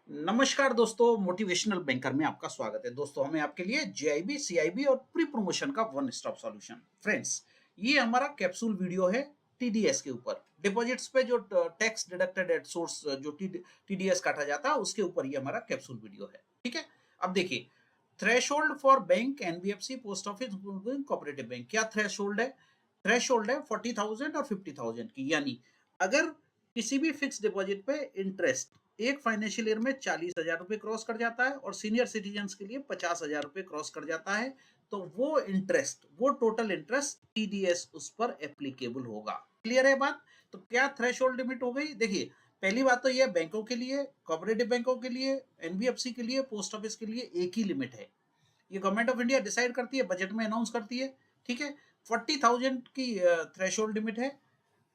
नमस्कार दोस्तों, motivational banker में आपका स्वागत है। दोस्तों, हमें आपके लिए जेआईबी, सीआईबी और प्री प्रमोशन का वन स्टॉप सॉल्यूशन। फ्रेंड्स, ये हमारा कैप्सूल वीडियो है टीडीएस के ऊपर। डिपॉजिट्स पे जो टैक्स डिडक्टेड एट सोर्स जो टीडीएस काटा जाता है, उसके ऊपर ये हमारा कैप्सूल वीडियो है। ठीक है, अब देखिए, threshold for bank, NBFC, post office, cooperative bank. क्या थ्रेशोल्ड है? थ्रेशोल्ड है 40,000 और 50,000 की। यानी अगर किसी भी फिक्स डिपॉजिट पे इंटरेस्ट एक फाइनेंशियल ईयर में 40,000 रुपए क्रॉस कर जाता है और सीनियर सिटीजन के लिए 50,000 रुपए क्रॉस कर जाता है, तो वो इंटरेस्ट, वो टोटल इंटरेस्ट टीडीएस उस पर एप्लीकेबल होगा। क्लियर है बात? तो क्या थ्रेशोल्ड लिमिट हो गई? देखिए, पहली बात तो ये बैंकों के लिए, कोऑपरेटिव बैंकों के लिए, एनबीएफसी के लिए, पोस्ट ऑफिस के लिए एक ही लिमिट है। ये गवर्नमेंट ऑफ इंडिया डिसाइड करती है, बजट में अनाउंस करती है। ठीक है, 40,000 की थ्रेशोल्ड लिमिट है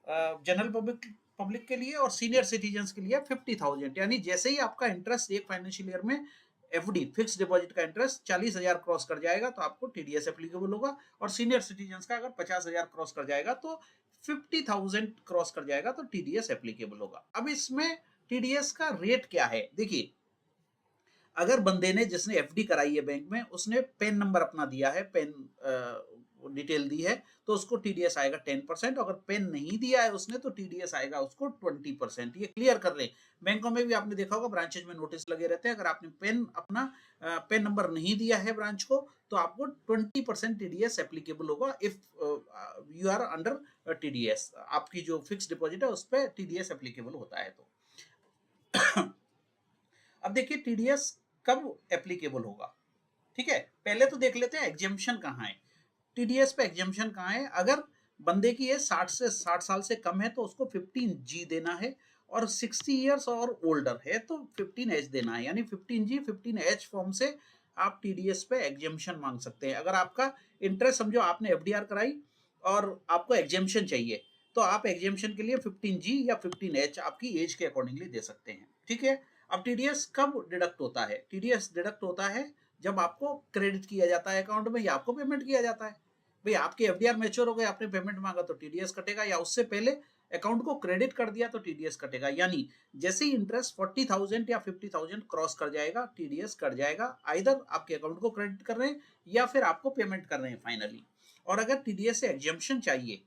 जनरल पब्लिक पब्लिक के लिए, और सीनियर सिटीजन के लिए 50,000। यानी जैसे ही आपका इंटरेस्ट एक फाइनेंशियल ईयर में एफडी फिक्स डिपॉजिट का इंटरेस्ट 40,000 क्रॉस कर जाएगा तो आपको टीडीएस एप्लीकेबल होगा, और सीनियर सिटीजन का अगर 50,000 क्रॉस कर जाएगा तो 50,000 क्रॉस कर जाएगा तो टीडीएस एप्लीकेबल होगा। अब इसमें टीडीएस का रेट क्या है? देखिए, अगर बंदे ने, जिसने एफडी कराई है बैंक में, उसने पेन नंबर अपना दिया है, पेन डिटेल दी है, तो उसको टीडीएस आएगा 10%। अगर पेन नहीं दिया है उसने तो टीडीएस आएगा उसको 20%। ये क्लियर कर लें। बैंकों में भी आपने देखा होगा, ब्रांचेज में नोटिस लगे रहते हैं, अगर आपने पेन अपना पेन नंबर नहीं दिया है ब्रांच को, तो आपको 20% टीडीएस एप्लीकेबल होगा if you are under TDS. आपकी जो फिक्स डिपॉजिट है उस पर टीडीएस एप्लीकेबल होता है। तो अब देखिए, टीडीएस कब एप्लीकेबल होगा। ठीक है, पहले तो देख लेते हैं एग्जेम्पशन कहाँ है। टीडीएस पे एग्जेम्पशन कहाँ है? अगर बंदे की एज 60 साल से कम है तो उसको 15G देना है, और 60 ईयर्स और ओल्डर है तो 15H देना है। यानी 15G 15H फॉर्म से आप टीडीएस पे एग्जेम्पशन मांग सकते हैं। अगर आपका इंटरेस्ट, समझो आपने एफडीआर कराई और आपको एग्जेम्पशन चाहिए, तो आप एग्जेम्पशन के लिए 15G या 15H आपकी एज के अकॉर्डिंगली दे सकते हैं। ठीक है, अब टीडीएस कब डिडक्ट होता है? टीडीएस डिडक्ट होता है जब आपको क्रेडिट किया जाता है अकाउंट में, या आपको पेमेंट किया जाता है। भाई, आपके एफडीआर मैच्योर हो गए, आपने पेमेंट मांगा तो टीडीएस कटेगा, या उससे पहले अकाउंट को क्रेडिट कर दिया तो टीडीएस कटेगा। यानी जैसे ही इंटरेस्ट 40,000 या 50,000 क्रॉस कर जाएगा, टीडीएस कट जाएगा। आइदर आपके अकाउंट को क्रेडिट कर रहे हैं या फिर आपको पेमेंट कर रहे हैं फाइनली। और अगर टीडीएस से एग्जेम्पशन चाहिए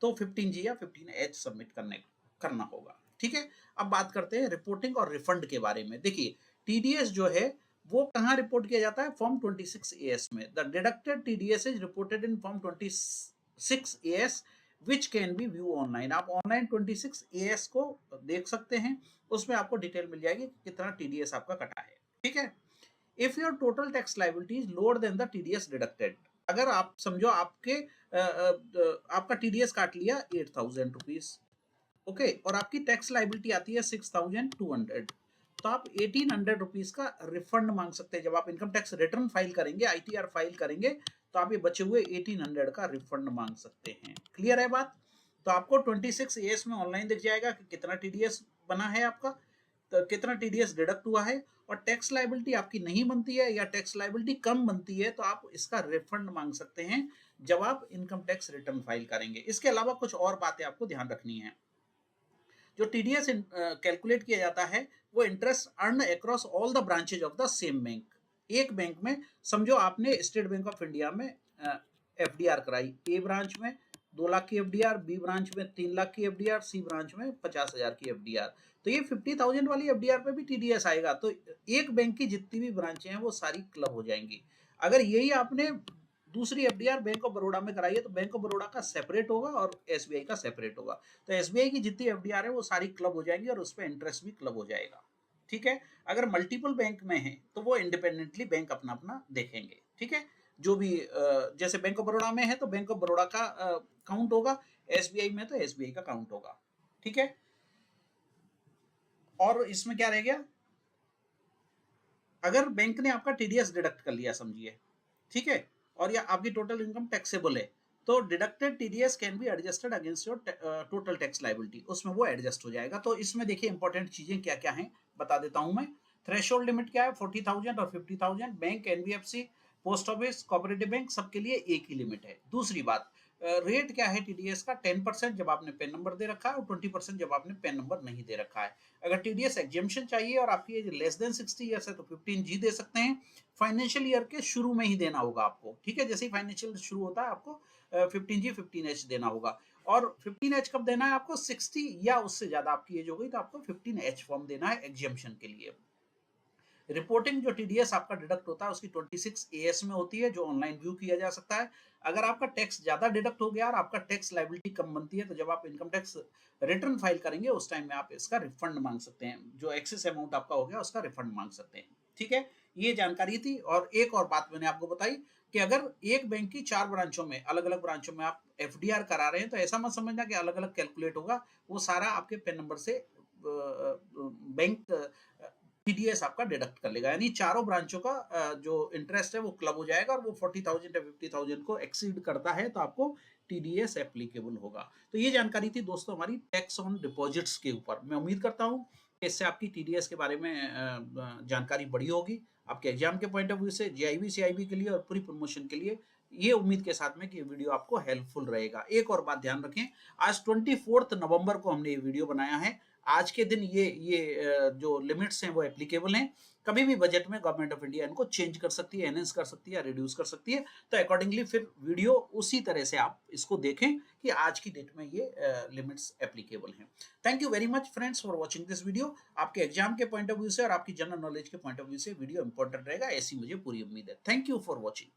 तो 15G या 15H सबमिट करना होगा। ठीक है, अब बात करते हैं रिपोर्टिंग और रिफंड के बारे में। देखिए, टीडीएस जो है वो कहाँ रिपोर्ट किया जाता है? फॉर्म 26AS में। The deducted TDS is reported in form 26AS which can be view online. आप ऑनलाइन 26AS को देख सकते हैं, उसमें आपको डिटेल मिल जाएगी कि कितना टीडीएस आपका कटा है। ठीक है, if your total tax liability is lower than the TDS deducted. अगर आप समझो आपका टीडीएस काट लिया 8,000 रुपीज, ओके, और आपकी टैक्स लाइबिलिटी आती है 6,200, तो आप 1,800 रुपीज का रिफंड मांग सकते हैं। जब आप इनकम टैक्स रिटर्न फाइल करेंगे, आईटीआर फाइल करेंगे, तो आप ये बचे हुए 1,800 का रिफंड मांग सकते हैं। क्लियर है बात? तो आपको 26AS में ऑनलाइन दिख जाएगा कि कितना टीडीएस बना है आपका, तो कितना टीडीएस डिडक्ट हुआ है, और टैक्स लाइबिलिटी आपकी नहीं बनती है या टैक्स लाइबिलिटी कम बनती है तो आप इसका रिफंड मांग सकते हैं जब आप इनकम टैक्स रिटर्न फाइल करेंगे। इसके अलावा कुछ और बातें आपको ध्यान रखनी है। जो टीडीएस कैलकुलेट किया जाता है वो interest earn across all the branches of the same bank. एक बैंक में, समझो आपने स्टेट बैंक ऑफ इंडिया में एफडीआर कराई, ए ब्रांच में 2 लाख की एफडीआर, बी ब्रांच में 3 लाख की एफडीआर, सी ब्रांच में 50,000 की एफडीआर, तो ये 50,000 वाली एफडीआर पे भी टीडीएस आएगा। तो एक बैंक की जितनी भी ब्रांचें हैं वो सारी क्लब हो जाएंगी। अगर यही आपने दूसरी एफडीआर बैंक ऑफ बड़ौदा में कराई है तो बैंक ऑफ बड़ौदा का सेपरेट होगा और एसबीआई का सेपरेट होगा। तो एसबीआई की जितनी एफडीआर है वो सारी क्लब हो जाएंगी और उस पर इंटरेस्ट भी क्लब हो जाएगा। ठीक है, अगर मल्टीपल बैंक में है तो वो इंडिपेंडेंटली बैंक अपना अपना देखेंगे। ठीक है, जो भी जैसे बैंक ऑफ बड़ौदा में है तो बैंक ऑफ बड़ौदा का काउंट होगा, एसबीआई में तो एसबीआई का काउंट होगा। ठीक है, और इसमें क्या रह गया? अगर बैंक ने आपका टीडीएस डिडक्ट कर लिया समझिए, ठीक है, और या आपकी टोटल इनकम टैक्सेबल है, तो deducted TDS can be adjusted against your total tax liability, उसमें वो एडजस्ट हो जाएगा। तो इसमें देखिए इंपॉर्टेंट चीजें क्या क्या हैं बता देता हूं मैं। थ्रेशोल्ड लिमिट क्या है? 40,000 और 50,000। Bank, NBFC, post office, cooperative bank सबके लिए एक ही लिमिट है। दूसरी बात, रेट क्या है टीडीएस का? 10% जब आपने पेन नंबर दे रखा है और 20% जब आपने पेन नंबर नहीं दे रखा है। अगर टीडीएस एग्जेम्पशन चाहिए और आपकी एज लेस देन 60 ईयर्स है तो 15G दे सकते हैं। फाइनेंशियल ईयर के शुरू में ही देना होगा आपको, ठीक है? जैसे ही फाइनेंशियल शुरू होता है आपको 15G 15H देना होगा। और 15H कब देना है आपको? 60 या उससे ज्यादा आपकी एज हो गई तो आपको 15H फॉर्म देना है एग्जेम्पशन के लिए। रिपोर्टिंग जो टीडीएस आपका डिडक्ट होता है उसकी 26 एएस में होती है, जो ऑनलाइन व्यू किया जा सकता है। अगर आपका टैक्स ज्यादा डिडक्ट हो गया और आपका टैक्स लायबिलिटी कम बनती है तो जब आप इनकम टैक्स रिटर्न फाइल करेंगे उस टाइम में आप इसका रिफंड मांग सकते हैं, जो एक्सेस अमाउंट आपका हो गया उसका रिफंड मांग सकते हैं। ठीक है, ये जानकारी थी। और एक और बात मैंने आपको बताई कि अगर एक बैंक की 4 ब्रांचों में, अलग अलग ब्रांचों में आप एफडीआर करा रहे हैं तो ऐसा मत समझना कि अलग अलग कैलकुलेट होगा, वो सारा आपके पेन नंबर से बैंक टीडीएस आपका डिडक्ट कर लेगा। यानी चारों ब्रांचों का जो इंटरेस्ट है वो क्लब हो जाएगा और वो 40,000 या 50,000 को एक्सीड करता है तो आपको टीडीएस एप्लीकेबल होगा। तो ये जानकारी थी दोस्तों हमारी टैक्स ऑन डिपॉजिट्स के ऊपर। मैं उम्मीद करता हूँ कि इससे आपकी टीडीएस के बारे में जानकारी बढ़ी होगी, आपके एग्जाम के पॉइंट ऑफ व्यू से, जेआईबी सीआईबी के लिए और प्री प्रमोशन के लिए। ये उम्मीद के साथ में कि ये वीडियो आपको हेल्पफुल रहेगा। एक और बात ध्यान रखें, आज 24 नवंबर को हमने ये वीडियो बनाया है। आज के दिन ये जो लिमिट्स हैं वो एप्लीकेबल हैं। कभी भी बजट में गवर्नमेंट ऑफ इंडिया इनको चेंज कर सकती है, एनहेंस कर सकती है या रिड्यूस कर सकती है। तो अकॉर्डिंगली फिर वीडियो उसी तरह से आप इसको देखें कि आज की डेट में ये लिमिट्स एप्लीकेबल हैं। Thank you very much friends for watching this video. आपके एग्जाम के पॉइंट ऑफ व्यू से और आपकी जनरल नॉलेज के पॉइंट ऑफ व्यू से वीडियो इंपॉर्टेंट रहेगा, ऐसी मुझे पूरी उम्मीद है। Thank you for watching.